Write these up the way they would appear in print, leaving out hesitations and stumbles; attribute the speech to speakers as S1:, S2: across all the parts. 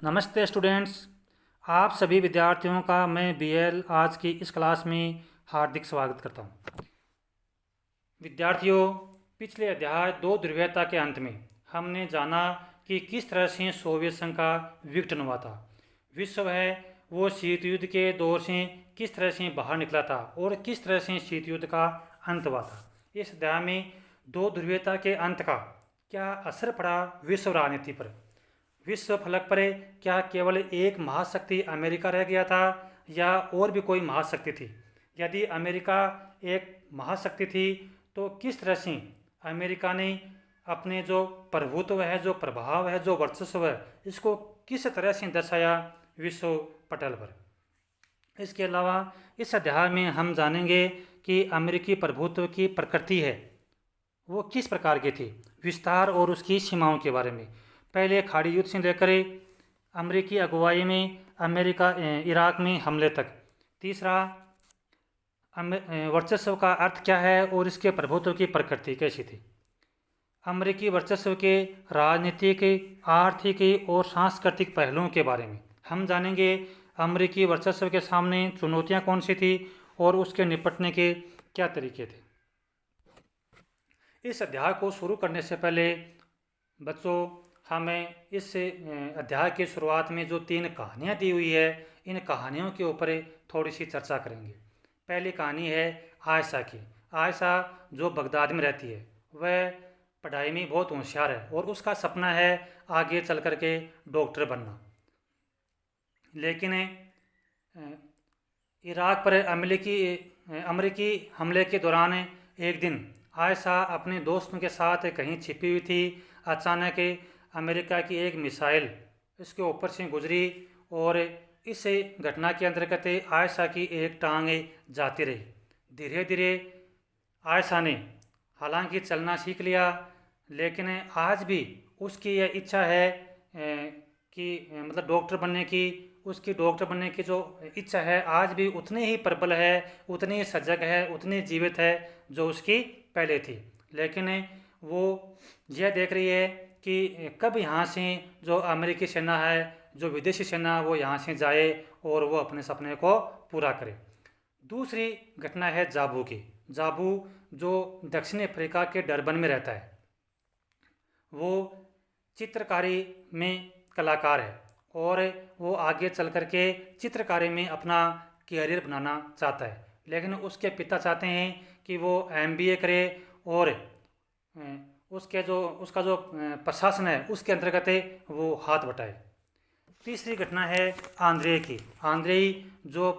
S1: नमस्ते स्टूडेंट्स। आप सभी विद्यार्थियों का मैं बीएल आज की इस क्लास में हार्दिक स्वागत करता हूं। विद्यार्थियों, पिछले अध्याय दो ध्रुवीयता के अंत में हमने जाना कि किस तरह से सोवियत संघ का विघटन हुआ था। विश्व है वो शीत युद्ध के दौर से किस तरह से बाहर निकला था और किस तरह से शीत युद्ध का अंत हुआ था। इस अध्याय में दो ध्रुवीयता के अंत का क्या असर पड़ा विश्व राजनीति पर, विश्व फलक पर क्या केवल एक महाशक्ति अमेरिका रह गया था या और भी कोई महाशक्ति थी। यदि अमेरिका एक महाशक्ति थी तो किस तरह से अमेरिका ने अपने जो प्रभुत्व है, जो प्रभाव है, जो वर्चस्व है, इसको किस तरह से दर्शाया विश्व पटल पर। इसके अलावा इस अध्याय में हम जानेंगे कि अमेरिकी प्रभुत्व की प्रकृति है वो किस प्रकार की थी, विस्तार और उसकी सीमाओं के बारे में। पहले खाड़ी युद्ध से लेकर अमेरिकी अगुवाई में अमेरिका इराक में हमले तक। तीसरा, वर्चस्व का अर्थ क्या है और इसके प्रभुत्व की प्रकृति कैसी थी। अमेरिकी वर्चस्व के राजनीतिक, आर्थिक और सांस्कृतिक पहलुओं के बारे में हम जानेंगे। अमेरिकी वर्चस्व के सामने चुनौतियां कौन सी थी और उसके निपटने के क्या तरीके थे। इस अध्याय को शुरू करने से पहले बच्चों, हमें इस अध्याय की शुरुआत में जो 3 कहानियाँ दी हुई है, इन कहानियों के ऊपर थोड़ी सी चर्चा करेंगे। पहली कहानी है आयशा की। आयशा जो बगदाद में रहती है, वह पढ़ाई में बहुत होशियार है और उसका सपना है आगे चल कर के डॉक्टर बनना। लेकिन इराक पर अमेरिकी हमले के दौरान एक दिन आयशा अपने दोस्तों के साथ कहीं छिपी हुई थी। अचानक अमेरिका की एक मिसाइल इसके ऊपर से गुजरी और इस घटना के अंतर्गत आयशा की एक टांग जाती रही। धीरे धीरे आयशा ने हालांकि चलना सीख लिया, लेकिन आज भी उसकी यह इच्छा है कि मतलब डॉक्टर बनने की, उसकी डॉक्टर बनने की जो इच्छा है आज भी उतनी ही प्रबल है, उतनी ही सजग है, उतनी जीवित है जो उसकी पहले थी। लेकिन वो यह देख रही है कि कब यहाँ से जो अमेरिकी सेना है, जो विदेशी सेना, वो यहाँ से जाए और वो अपने सपने को पूरा करे। दूसरी घटना है जाबू की। जाबू जो दक्षिण अफ्रीका के डरबन में रहता है, वो चित्रकारी में कलाकार है और वो आगे चल कर के चित्रकारी में अपना कैरियर बनाना चाहता है। लेकिन उसके पिता चाहते हैं कि वो MBA करे और उसका जो प्रशासन है उसके अंतर्गत वो हाथ बटाए। तीसरी घटना है आंद्रे की। आंद्रे जो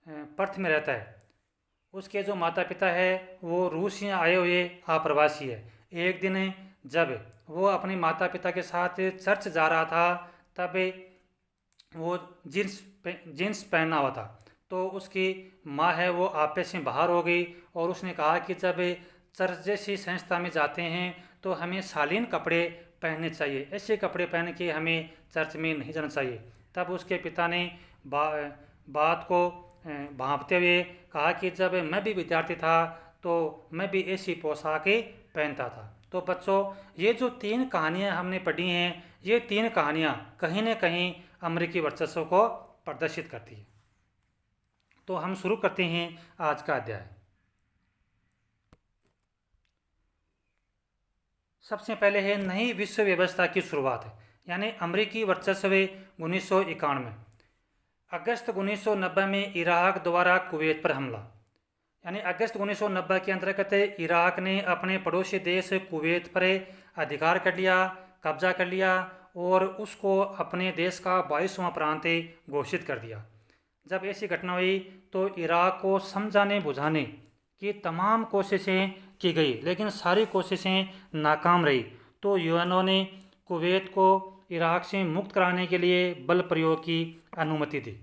S1: पर्थ में रहता है, उसके जो माता पिता है वो रूस से आए हुए आप्रवासी है। एक दिन जब वो अपने माता पिता के साथ चर्च जा रहा था, तब वो जीन्स पहना हुआ था, तो उसकी माँ है वो आपे से बाहर हो गई और उसने कहा कि जब चर्च जैसी संस्था में जाते हैं तो हमें शालीन कपड़े पहनने चाहिए, ऐसे कपड़े पहन के हमें चर्च में नहीं जाना चाहिए। तब उसके पिता ने बात को भांपते हुए कहा कि जब मैं भी विद्यार्थी था तो मैं भी ऐसी पोशाक पहनता था। तो बच्चों, ये जो 3 कहानियाँ हमने पढ़ी हैं, ये 3 कहानियाँ कहीं न कहीं अमेरिकी वर्चस्व को प्रदर्शित करती है। तो हम शुरू करते हैं आज का अध्याय। सबसे पहले है नई विश्व व्यवस्था की शुरुआत है, यानी अमेरिकी वर्चस्व 1991। अगस्त 1990 में इराक द्वारा कुवैत पर हमला, यानी अगस्त 1990 के अंतर्गत इराक ने अपने पड़ोसी देश कुवैत पर अधिकार कर लिया, कब्जा कर लिया और उसको अपने देश का 22वां प्रांत घोषित कर दिया। जब ऐसी घटना हुई तो इराक को समझाने बुझाने की तमाम कोशिशें की गई, लेकिन सारी कोशिशें नाकाम रही। तो यूएनओ ने कुवैत को इराक से मुक्त कराने के लिए बल प्रयोग की अनुमति दी।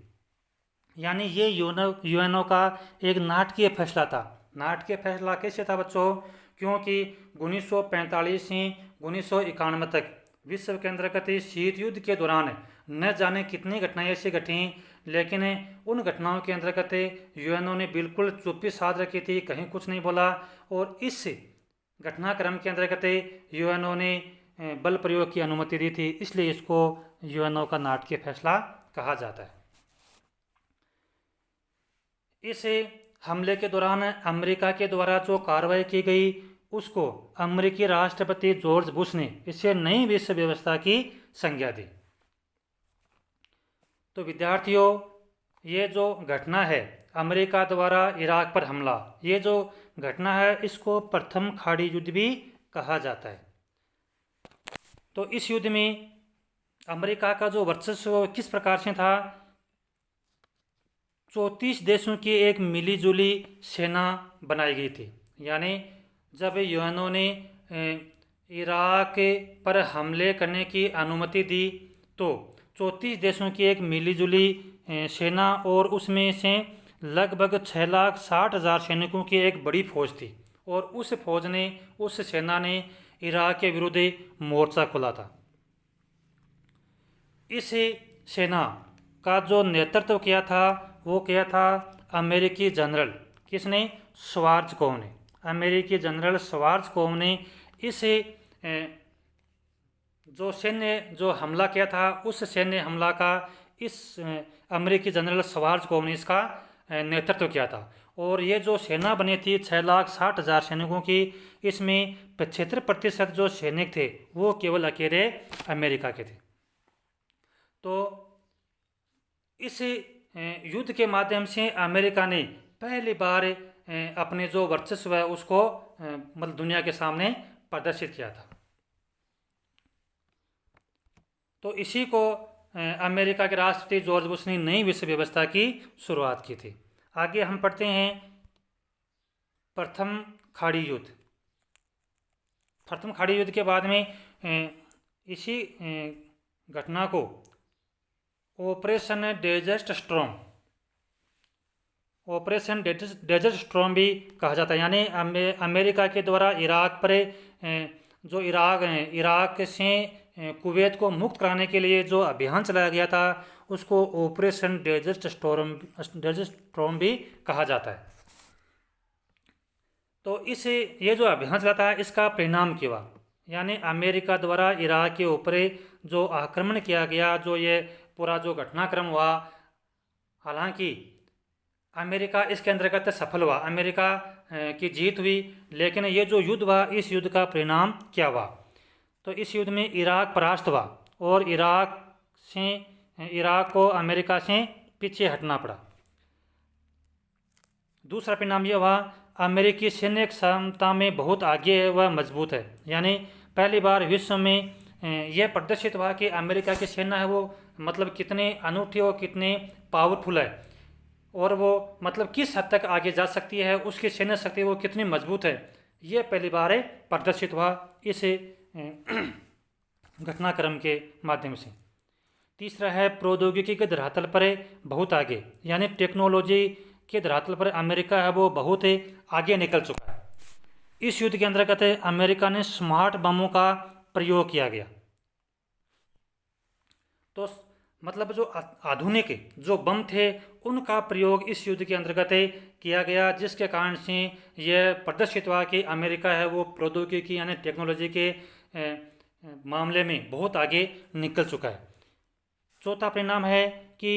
S1: यानी ये यूएनओ का एक नाटकीय फैसला था। नाटकीय फैसला कैसे था बच्चों? क्योंकि 1945 से 1991 तक विश्व के अंतर्गत शीत युद्ध के दौरान न जाने कितनी घटनाएं ऐसी घटी, लेकिन उन घटनाओं के अंतर्गत यूएनओ ने बिल्कुल चुप्पी साध रखी थी, कहीं कुछ नहीं बोला। और इस घटनाक्रम के अंतर्गत यूएनओ ने बल प्रयोग की अनुमति दी थी, इसलिए इसको यूएनओ का नाटकीय फैसला कहा जाता है। इस हमले के दौरान अमेरिका के द्वारा जो कार्रवाई की गई उसको अमेरिकी राष्ट्रपति जॉर्ज बुश ने इसे नई विश्व व्यवस्था की संज्ञा दी। तो विद्यार्थियों, ये जो घटना है अमेरिका द्वारा इराक पर हमला, ये जो घटना है इसको प्रथम खाड़ी युद्ध भी कहा जाता है। तो इस युद्ध में अमेरिका का जो वर्चस्व किस प्रकार से था, 34 देशों की एक मिलीजुली सेना बनाई गई थी। यानी जब यूएनओ ने इराक पर हमले करने की अनुमति दी तो 34 देशों की एक मिलीजुली सेना और उसमें से लगभग 6,60,000 सैनिकों की एक बड़ी फौज थी और उस सेना ने इराक के विरुद्ध मोर्चा खोला था। इस सेना का जो नेतृत्व किया था वो किया था अमेरिकी जनरल, किसने? श्वार्ज़कोव ने। अमेरिकी जनरल श्वार्ज़कोव ने इस जो हमला किया था उस सैन्य हमला का इस अमेरिकी जनरल श्वार्ज़कोव ने इसका नेतृत्व किया था। और ये जो सेना बनी थी 6,60,000 सैनिकों की, इसमें 75% जो सैनिक थे वो केवल अकेले अमेरिका के थे। तो इस युद्ध के माध्यम से अमेरिका ने पहली बार अपने जो वर्चस्व है उसको मतलब दुनिया के सामने प्रदर्शित किया था। तो इसी को अमेरिका के राष्ट्रपति जॉर्ज बुश ने नई विश्व व्यवस्था की शुरुआत की थी। आगे हम पढ़ते हैं प्रथम खाड़ी युद्ध। प्रथम खाड़ी युद्ध के बाद में इसी घटना को ऑपरेशन डेजर्ट स्टॉर्म भी कहा जाता है। यानी अमेरिका के द्वारा इराक पर जो इराक से कुवैत को मुक्त कराने के लिए जो अभियान चलाया गया था उसको ऑपरेशन डेजर्ट स्टॉर्म भी कहा जाता है। तो ये जो अभियान चला था इसका परिणाम क्या हुआ? यानी अमेरिका द्वारा इराक के ऊपर जो आक्रमण किया गया, जो ये पूरा जो घटनाक्रम हुआ, हालांकि अमेरिका इसके अंतर्गत सफल हुआ, अमेरिका की जीत हुई, लेकिन ये जो युद्ध हुआ इस युद्ध का परिणाम क्या हुआ? तो इस युद्ध में इराक परास्त हुआ और इराक को अमेरिका से पीछे हटना पड़ा। दूसरा परिणाम यह हुआ अमेरिकी सैन्य क्षमता में बहुत आगे है, वह मजबूत है। यानी पहली बार विश्व में यह प्रदर्शित हुआ कि अमेरिका की सेना है वो मतलब कितने अनूठी और कितने पावरफुल है और वो मतलब किस हद तक आगे जा सकती है, उसकी सैन्य शक्ति वो कितनी मजबूत है, ये पहली बार प्रदर्शित हुआ इस घटनाक्रम के माध्यम से। तीसरा है प्रौद्योगिकी के धरातल पर बहुत आगे, यानी टेक्नोलॉजी के धरातल पर अमेरिका है वो बहुत आगे निकल चुका है। इस युद्ध के अंतर्गत अमेरिका ने स्मार्ट बमों का प्रयोग किया गया। तो मतलब जो आधुनिक जो बम थे उनका प्रयोग इस युद्ध के अंतर्गत किया गया, जिसके कारण से यह प्रदर्शित हुआ कि अमेरिका है वो प्रौद्योगिकी यानी टेक्नोलॉजी के मामले में बहुत आगे निकल चुका है। चौथा परिणाम है कि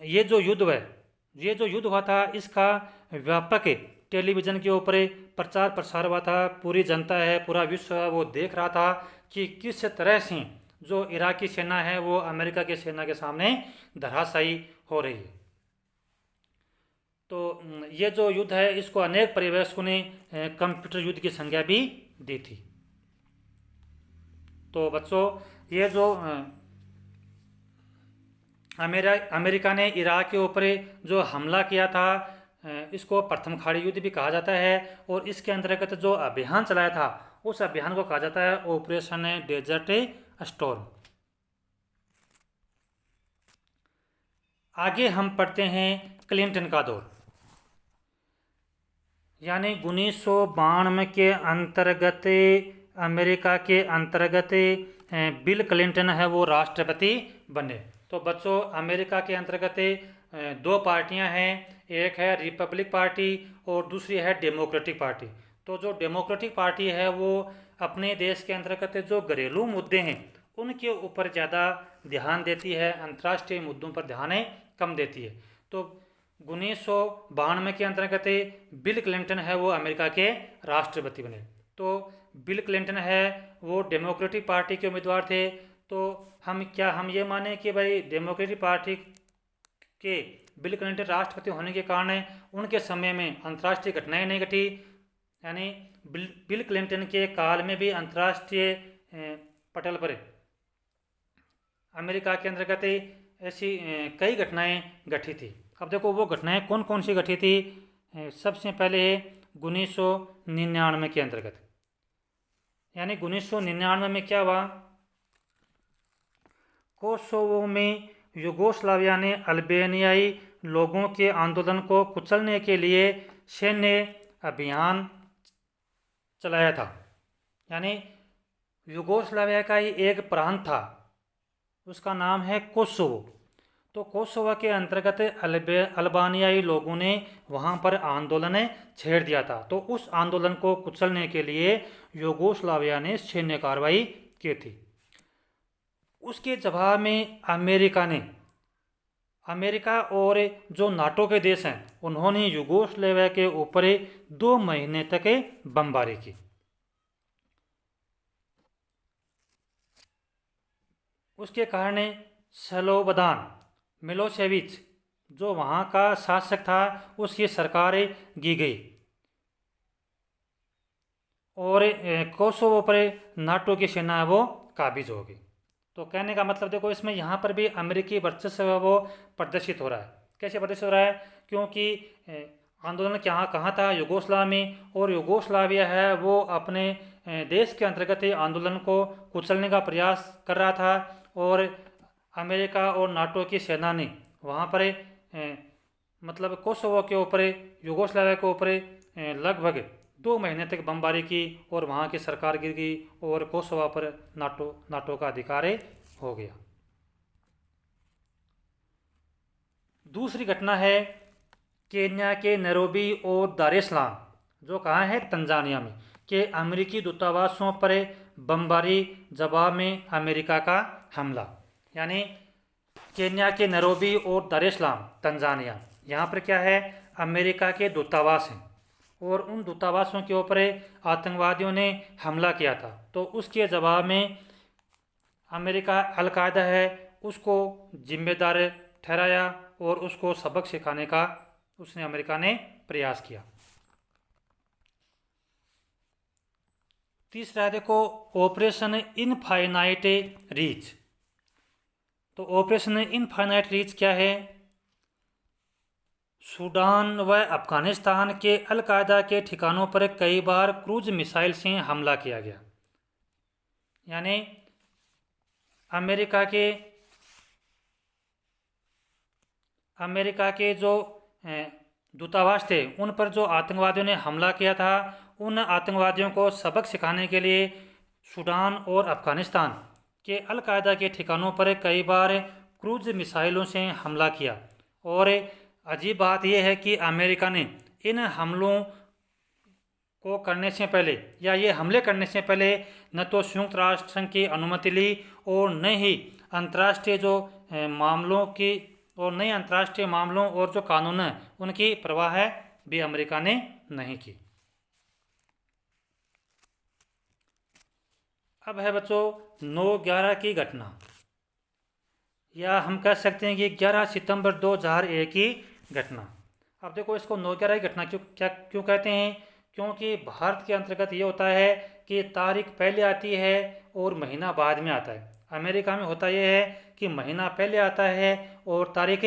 S1: ये जो युद्ध हुआ था इसका व्यापक टेलीविज़न के ऊपर प्रचार प्रसार हुआ था। पूरी जनता है, पूरा विश्व है वो देख रहा था कि किस तरह से जो इराकी सेना है वो अमेरिका की सेना के सामने धराशायी हो रही है। तो ये जो युद्ध है इसको अनेक पर्यवेक्षकों ने कंप्यूटर युद्ध की संज्ञा भी दी थी। तो बच्चों, ये जो अमेरिका ने इराक के ऊपर जो हमला किया था इसको प्रथम खाड़ी युद्ध भी कहा जाता है और इसके अंतर्गत जो अभियान चलाया था उस अभियान को कहा जाता है ऑपरेशन डेजर्ट स्टॉर्म। आगे हम पढ़ते हैं क्लिंटन का दौर। यानी 1992 के अंतर्गत अमेरिका के अंतर्गत बिल क्लिंटन है वो राष्ट्रपति बने। तो बच्चों, अमेरिका के अंतर्गत दो पार्टियां हैं, एक है रिपब्लिक पार्टी और दूसरी है डेमोक्रेटिक पार्टी। तो जो डेमोक्रेटिक पार्टी है वो अपने देश के अंतर्गत जो घरेलू मुद्दे हैं उनके ऊपर ज़्यादा ध्यान देती है, अंतर्राष्ट्रीय मुद्दों पर ध्यान कम देती है। तो 1992 के अंतर्गत बिल क्लिंटन है वो अमेरिका के राष्ट्रपति बने। तो बिल क्लिंटन है वो डेमोक्रेटिक पार्टी के उम्मीदवार थे। तो हम ये माने कि भाई डेमोक्रेटिक पार्टी के बिल क्लिंटन राष्ट्रपति होने के कारण उनके समय में अंतर्राष्ट्रीय घटनाएं नहीं घटी, यानी बिल क्लिंटन के काल में भी अंतर्राष्ट्रीय पटल पर अमेरिका के अंतर्गत ऐसी कई घटनाएं घटी थी। अब देखो वो घटनाएं कौन कौन सी घटी थी। सबसे पहले 1999 के अंतर्गत, यानी 1999 में क्या हुआ, कोसोवो में यूगोस्लाविया ने अल्बेनियाई लोगों के आंदोलन को कुचलने के लिए सैन्य अभियान चलाया था। यानी यूगोस्लाविया का ही एक प्रांत था, उसका नाम है कोसोवो। तो कोसोवो के अंतर्गत अल्बानियाई लोगों ने वहाँ पर आंदोलन छेड़ दिया था। तो उस आंदोलन को कुचलने के लिए यूगोस्लाविया ने सैन्य कार्रवाई की थी। उसके जवाब में अमेरिका और जो नाटो के देश हैं उन्होंने यूगोस्लाविया के ऊपर 2 महीने तक बमबारी की। उसके कारण स्लोबोदान मिलोसेविच जो वहाँ का शासक था उसकी सरकार गिर गई और कोसोवो पर नाटो की सेना वो काबिज हो गई। तो कहने का मतलब देखो इसमें यहाँ पर भी अमेरिकी वर्चस्व वो प्रदर्शित हो रहा है। कैसे प्रदर्शित हो रहा है, क्योंकि आंदोलन कहाँ था, यूगोस्लाविया में, और यूगोस्लाविया है वो अपने देश के अंतर्गत आंदोलन को कुचलने का प्रयास कर रहा था और अमेरिका और नाटो की सेना ने वहाँ पर मतलब कोसोवो के ऊपर, यूगोस्लाविया के ऊपर लगभग 2 महीने तक बमबारी की और वहाँ की सरकार गिर गई और कोसोवो पर नाटो का अधिकार हो गया। दूसरी घटना है केन्या के नैरोबी और दार एस सलाम, जो कहाँ है, तंजानिया में, के अमेरिकी दूतावासों पर बमबारी जवाब में अमेरिका का हमला। यानी केन्या के नैरोबी और दार एस सलाम तंजानिया, यहाँ पर क्या है, अमेरिका के दूतावास हैं और उन दूतावासों के ऊपर आतंकवादियों ने हमला किया था। तो उसके जवाब में अमेरिका अल-कायदा है उसको जिम्मेदार ठहराया और उसको सबक सिखाने का अमेरिका ने प्रयास किया। तीसरा देखो ऑपरेशन इनफाइनाइट रीच। तो ऑपरेशन इनफाइनाइट रीच क्या है, सूडान व अफगानिस्तान के अल-कायदा के ठिकानों पर कई बार क्रूज मिसाइल से हमला किया गया। यानी अमेरिका के जो दूतावास थे उन पर जो आतंकवादियों ने हमला किया था, उन आतंकवादियों को सबक सिखाने के लिए सूडान और अफगानिस्तान के अल-कायदा के ठिकानों पर कई बार क्रूज मिसाइलों से हमला किया। और अजीब बात यह है कि अमेरिका ने इन हमलों को करने से पहले या ये हमले करने से पहले न तो संयुक्त राष्ट्र संघ की अनुमति ली और न ही अंतर्राष्ट्रीय जो अंतर्राष्ट्रीय मामलों और जो कानून हैं उनकी परवाह भी अमेरिका ने नहीं की। अब है बच्चों 9/11 की घटना, या हम कह सकते हैं कि 11 सितंबर 2001 की घटना। अब देखो इसको 9/11 की घटना क्यों कहते हैं, क्योंकि भारत के अंतर्गत ये होता है कि तारीख पहले आती है और महीना बाद में आता है। अमेरिका में होता यह है कि महीना पहले आता है और तारीख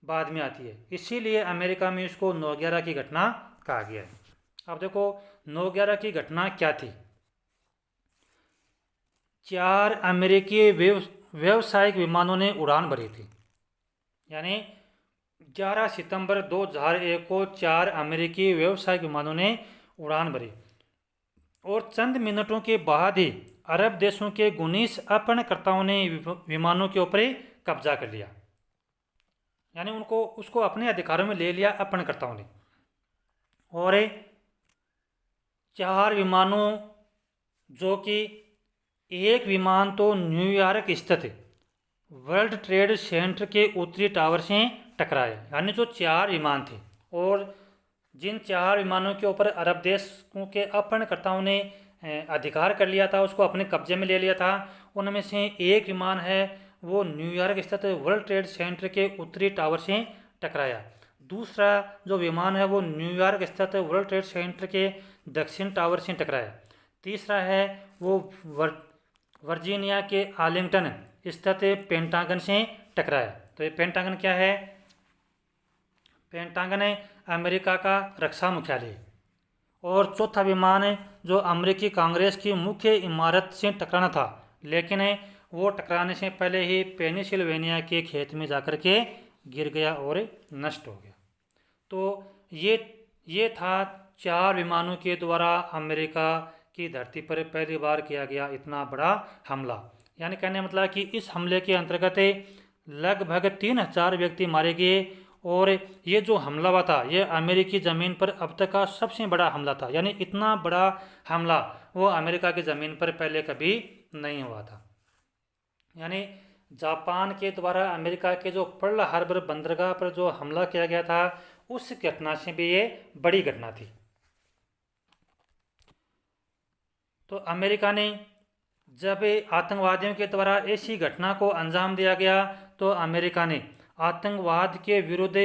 S1: बाद में आती है, इसीलिए अमेरिका में इसको 9/11 की घटना कहा गया है। अब देखो 9/11 की घटना क्या थी। 4 अमेरिकी व्यावसायिक विमानों ने उड़ान भरी थी। यानी 11 सितंबर 2001 को 4 अमेरिकी व्यावसायिक विमानों ने उड़ान भरी और चंद मिनटों के बाद ही अरब देशों के 19 अपहरणकर्ताओं ने विमानों के ऊपर कब्जा कर लिया। यानी उसको अपने अधिकारों में ले लिया अपहरणकर्ताओं ने, और 4 विमानों जो कि एक विमान तो न्यूयॉर्क स्थित वर्ल्ड ट्रेड सेंटर के उत्तरी टावर से टकराए। यानी जो 4 विमान थे और जिन 4 विमानों के ऊपर अरब देशों के अपहरणकर्ताओं ने अधिकार कर लिया था, उसको अपने कब्जे में ले लिया था, उनमें से एक विमान है वो न्यूयॉर्क स्थित वर्ल्ड ट्रेड सेंटर के उत्तरी टावर से टकराया। दूसरा जो विमान है वो न्यूयॉर्क स्थित वर्ल्ड ट्रेड सेंटर के दक्षिण टावर से टकराया। तीसरा है वो वर्जीनिया के आर्लिंगटन स्थित पेंटागन से टकराया। तो ये पेंटागन क्या है? पेंटागन है अमेरिका का रक्षा मुख्यालय। और चौथा विमान है जो अमेरिकी कांग्रेस की मुख्य इमारत से टकराना था, लेकिन वो टकराने से पहले ही पेनिसिल्वेनिया के खेत में जाकर के गिर गया और नष्ट हो गया। तो ये था 4 विमानों के द्वारा अमेरिका की धरती पर पहली बार किया गया इतना बड़ा हमला। यानी कहने मतलब कि इस हमले के अंतर्गत लगभग 3000 व्यक्ति मारे गए और ये जो हमला हुआ था ये अमेरिकी ज़मीन पर अब तक का सबसे बड़ा हमला था। यानी इतना बड़ा हमला वो अमेरिका की ज़मीन पर पहले कभी नहीं हुआ था। यानी जापान के द्वारा अमेरिका के जो पर्ल हार्बर बंदरगाह पर जो हमला किया गया था उस घटना से भी ये बड़ी घटना थी। तो अमेरिका ने जब आतंकवादियों के द्वारा ऐसी घटना को अंजाम दिया गया तो अमेरिका ने आतंकवाद के विरुद्ध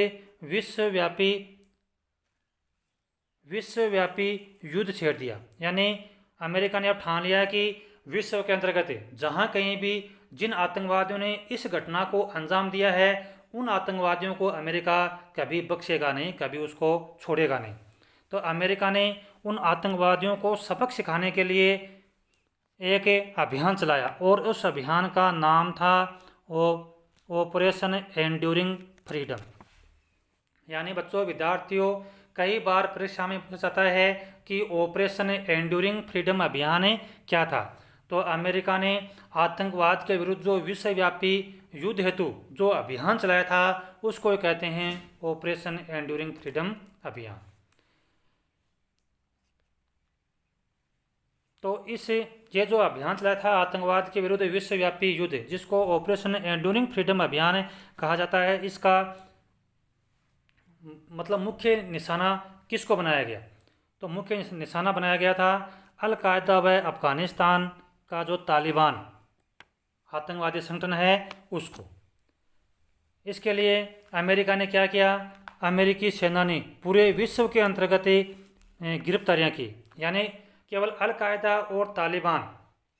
S1: विश्वव्यापी युद्ध छेड़ दिया। यानी अमेरिका ने अब ठान लिया कि विश्व के अंतर्गत जहाँ कहीं भी जिन आतंकवादियों ने इस घटना को अंजाम दिया है उन आतंकवादियों को अमेरिका कभी बख्शेगा नहीं, कभी उसको छोड़ेगा नहीं। तो अमेरिका ने उन आतंकवादियों को सबक सिखाने के लिए एक अभियान चलाया और उस अभियान का नाम था ऑपरेशन एंड्यूरिंग फ्रीडम। यानी बच्चों, विद्यार्थियों, कई बार परीक्षा में पूछा जाता है कि ऑपरेशन एंड्यूरिंग फ्रीडम अभियान क्या था। तो अमेरिका ने आतंकवाद के विरुद्ध जो विश्वव्यापी युद्ध हेतु जो अभियान चलाया था उसको कहते हैं ऑपरेशन एंड्यूरिंग फ्रीडम अभियान। तो ये जो अभियान चलाया था आतंकवाद के विरुद्ध विश्वव्यापी युद्ध, जिसको ऑपरेशन एंड्यूरिंग फ्रीडम अभियान कहा जाता है, इसका मतलब मुख्य निशाना किसको बनाया गया? तो मुख्य निशाना बनाया गया था अल-कायदा व अफगानिस्तान का जो तालिबान आतंकवादी संगठन है उसको। इसके लिए अमेरिका ने क्या किया? अमेरिकी सेना ने पूरे विश्व के अंतर्गत गिरफ्तारियां की। यानी केवल अल-कायदा और तालिबान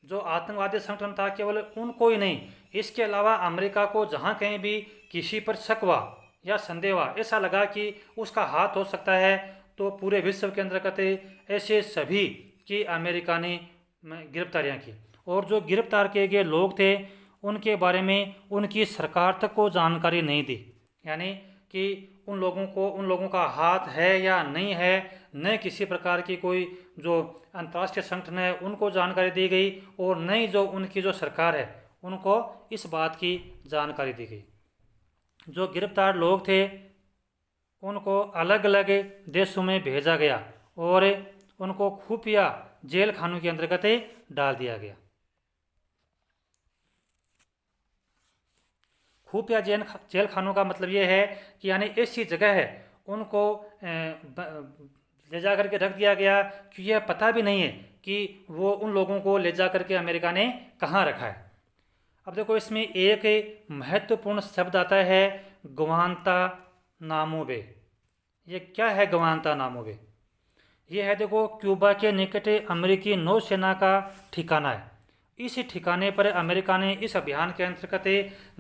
S1: जो आतंकवादी संगठन था केवल उनको ही नहीं, इसके अलावा अमेरिका को जहाँ कहीं भी किसी पर शक हुआ या संदेह हुआ, ऐसा लगा कि उसका हाथ हो सकता है, तो पूरे विश्व के अंतर्गत ऐसे सभी की अमेरिका ने गिरफ्तारियां की। और जो गिरफ्तार किए गए लोग थे उनके बारे में उनकी सरकार तक को जानकारी नहीं दी। यानी कि उन लोगों का हाथ है या नहीं है, न किसी प्रकार की कोई जो अंतर्राष्ट्रीय संगठन है उनको जानकारी दी गई और न ही जो उनकी जो सरकार है उनको इस बात की जानकारी दी गई। जो गिरफ्तार लोग थे उनको अलग अलग देशों में भेजा गया और उनको खुफिया जेल खानों के अंतर्गत डाल दिया गया। खुफिया जेल खानों का मतलब ये है कि यानी ऐसी जगह है उनको ले जा करके रख दिया गया कि यह पता भी नहीं है कि वो उन लोगों को ले जा करके अमेरिका ने कहाँ रखा है। अब देखो, इसमें एक महत्वपूर्ण शब्द आता है ग्वांतानामो बे। ये क्या है ग्वांतानामो बे? ये है देखो क्यूबा के निकट अमेरिकी नौसेना का ठिकाना है। इस ठिकाने पर अमेरिका ने इस अभियान के अंतर्गत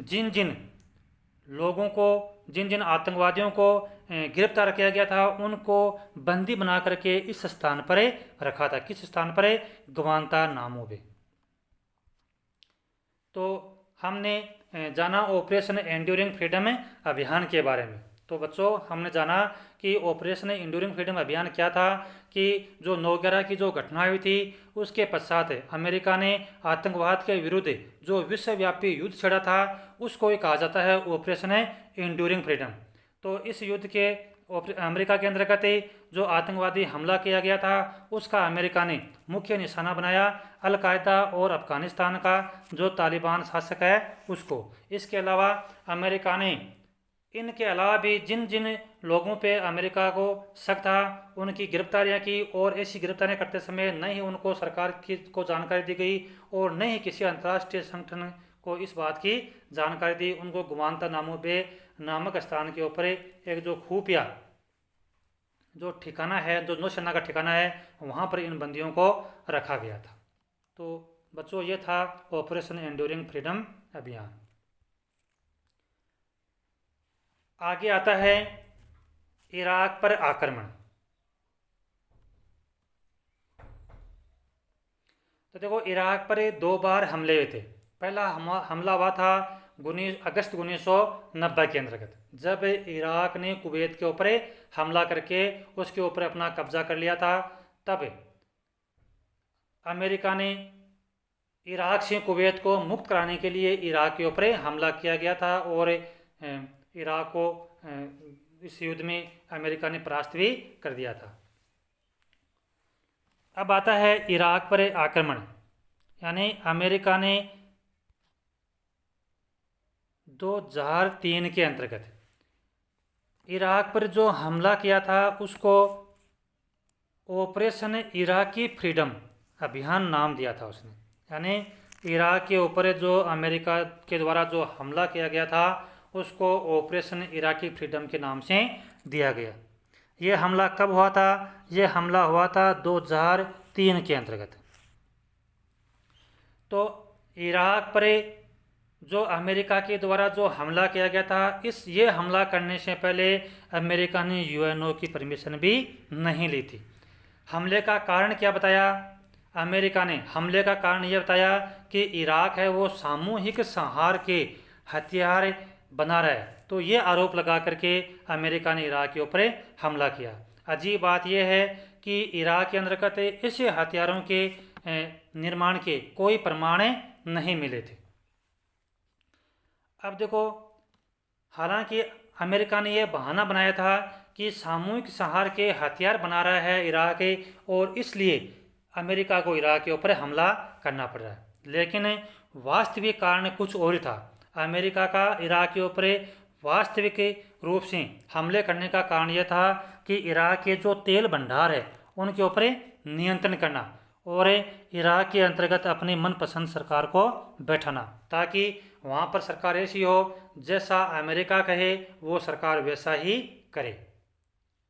S1: जिन जिन आतंकवादियों को गिरफ्तार किया गया था उनको बंदी बना करके इस स्थान पर रखा था। किस स्थान पर? ग्वांतानामो बे। तो हमने जाना ऑपरेशन एंड्यूरिंग फ्रीडम अभियान के बारे में। तो बच्चों, हमने जाना कि ऑपरेशन एंड्यूरिंग फ्रीडम अभियान क्या था कि जो 9/11 की जो घटना हुई थी उसके पश्चात अमेरिका ने आतंकवाद के विरुद्ध जो विश्वव्यापी युद्ध छेड़ा था उसको कहा जाता है ऑपरेशन एंड्यूरिंग फ्रीडम। तो इस युद्ध के अमेरिका के अंतर्गत जो आतंकवादी हमला किया गया था उसका अमेरिका ने मुख्य निशाना बनाया अल-कायदा और अफ़गानिस्तान का जो तालिबान शासक है उसको। इसके अलावा अमेरिका ने इनके अलावा भी जिन जिन लोगों पे अमेरिका को शक था उनकी गिरफ्तारियां की, और ऐसी गिरफ्तारियां करते समय न ही उनको सरकार की को जानकारी दी गई और न ही किसी अंतर्राष्ट्रीय संगठन को इस बात की जानकारी दी। उनको गुवांतानामो बे नामक स्थान के ऊपर एक जो खुफिया जो ठिकाना है, जो नौसेना का ठिकाना है, वहाँ पर इन बंदियों को रखा गया था। तो बच्चों ये था ऑपरेशन एंड्यूरिंग फ्रीडम अभियान। आगे आता है इराक पर आक्रमण। तो देखो इराक पर 2 बार हमले हुए थे। पहला हमला हुआ था अगस्त 1990 के अंतर्गत, जब इराक ने कुवैत के ऊपर हमला करके उसके ऊपर अपना कब्जा कर लिया था। तब अमेरिका ने इराक से कुवैत को मुक्त कराने के लिए इराक के ऊपर हमला किया गया था और इराक को इस युद्ध में अमेरिका ने परास्त भी कर दिया था। अब आता है इराक पर आक्रमण, यानी अमेरिका ने 2003 के अंतर्गत इराक पर जो हमला किया था उसको ऑपरेशन इराकी फ्रीडम अभियान नाम दिया था उसने। यानी इराक के ऊपर जो अमेरिका के द्वारा जो हमला किया गया था उसको ऑपरेशन इराकी फ्रीडम के नाम से दिया गया। ये हमला कब हुआ था? ये हमला हुआ था 2003 के अंतर्गत। तो इराक पर जो अमेरिका के द्वारा जो हमला किया गया था, ये हमला करने से पहले अमेरिका ने यूएनओ की परमिशन भी नहीं ली थी। हमले का कारण क्या बताया अमेरिका ने? हमले का कारण यह बताया कि इराक है वो सामूहिक संहार के हथियार बना रहा है। तो ये आरोप लगा करके अमेरिका ने इराक के ऊपर हमला किया। अजीब बात यह है कि इराक के अंतर्गत ऐसे हथियारों के निर्माण के कोई प्रमाण नहीं मिले थे। अब देखो, हालांकि अमेरिका ने यह बहाना बनाया था कि सामूहिक संहार के हथियार बना रहा है इराक और इसलिए अमेरिका को इराक के ऊपर हमला करना पड़ रहा है, लेकिन वास्तविक कारण कुछ और ही था। अमेरिका का इराक के ऊपर वास्तविक रूप से हमले करने का कारण यह था कि इराक के जो तेल भंडार है उनके ऊपर नियंत्रण करना और इराक के अंतर्गत अपनी मनपसंद सरकार को बैठाना, ताकि वहाँ पर सरकार ऐसी हो जैसा अमेरिका कहे वो सरकार वैसा ही करे।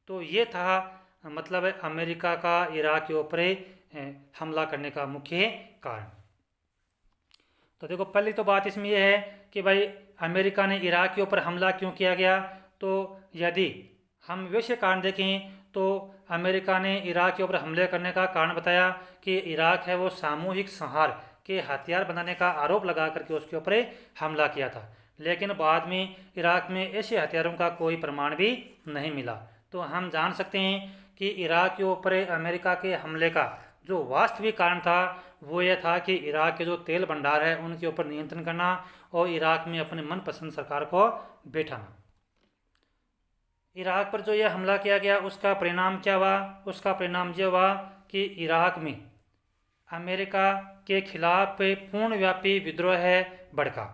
S1: तो ये था मतलब अमेरिका का इराक के ऊपर हमला करने का मुख्य कारण। तो देखो, पहली तो बात इसमें यह है कि भाई अमेरिका ने इराक के ऊपर हमला क्यों किया गया। तो यदि हम वैसे कारण देखें तो अमेरिका ने इराक के ऊपर हमले करने का कारण बताया कि इराक है वो सामूहिक संहार के हथियार बनाने का आरोप लगा करके उसके ऊपर हमला किया था, लेकिन बाद में इराक में ऐसे हथियारों का कोई प्रमाण भी नहीं मिला। तो हम जान सकते हैं कि इराक के ऊपर अमेरिका के हमले का जो वास्तविक कारण था वो यह था कि इराक के जो तेल भंडार है उनके ऊपर नियंत्रण करना और इराक में अपने मनपसंद सरकार को बैठाना। इराक पर जो यह हमला किया गया उसका परिणाम क्या हुआ? उसका परिणाम यह हुआ कि इराक में अमेरिका के खिलाफ पूर्णव्यापी विद्रोह है भड़का।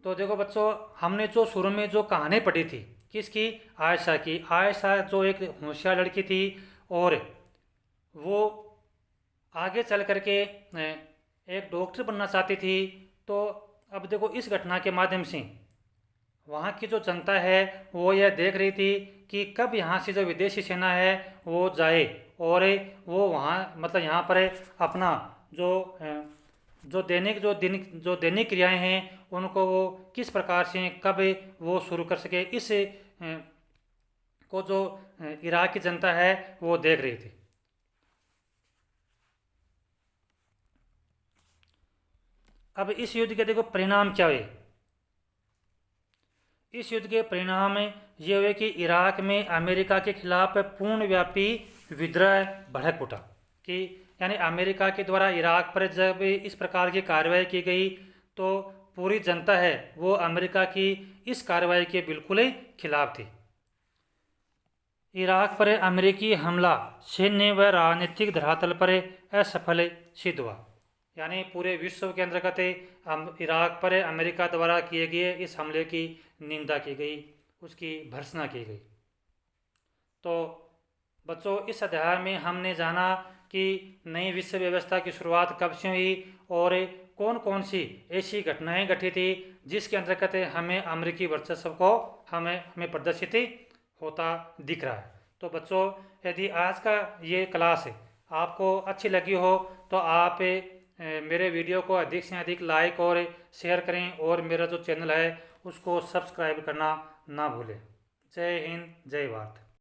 S1: तो देखो बच्चों, हमने जो शुरू में जो कहानी पढ़ी थी किसकी? आयशा की। आयशा जो एक होशियार लड़की थी और वो आगे चल करके एक डॉक्टर बनना चाहती थी। तो अब देखो, इस घटना के माध्यम से वहाँ की जो जनता है वो यह देख रही थी कि कब यहाँ से जो विदेशी सेना है वो जाए और वो वहाँ मतलब यहाँ पर अपना जो दैनिक क्रियाएं हैं उनको वो किस प्रकार से कब वो शुरू कर सके, इस को जो इराक की जनता है वो देख रही थी। अब इस युद्ध के देखो परिणाम क्या हुए। इस युद्ध के परिणाम ये हुए कि इराक में अमेरिका के खिलाफ पूर्णव्यापी विद्रोह भड़क उठा। कि यानी अमेरिका के द्वारा इराक पर जब इस प्रकार की कार्रवाई की गई तो पूरी जनता है वो अमेरिका की इस कार्रवाई के बिल्कुल खिलाफ थी। इराक पर अमेरिकी हमला सैन्य व राजनीतिक धरातल पर असफल सिद्ध हुआ। यानी पूरे विश्व के अंतर्गत इराक पर अमेरिका द्वारा किए गए इस हमले की निंदा की गई, उसकी भर्त्सना की गई। तो बच्चों, इस अध्याय में हमने जाना कि नई विश्व व्यवस्था की शुरुआत कब से हुई और कौन कौन सी ऐसी घटनाएं घटी थी जिसके अंतर्गत हमें अमेरिकी वर्चस्व को हमें प्रदर्शित होता दिख रहा है। तो बच्चों, यदि आज का ये क्लास है आपको अच्छी लगी हो तो आप मेरे वीडियो को अधिक से अधिक लाइक और शेयर करें और मेरा जो चैनल है उसको सब्सक्राइब करना ना भूलें। जय हिंद, जय भारत।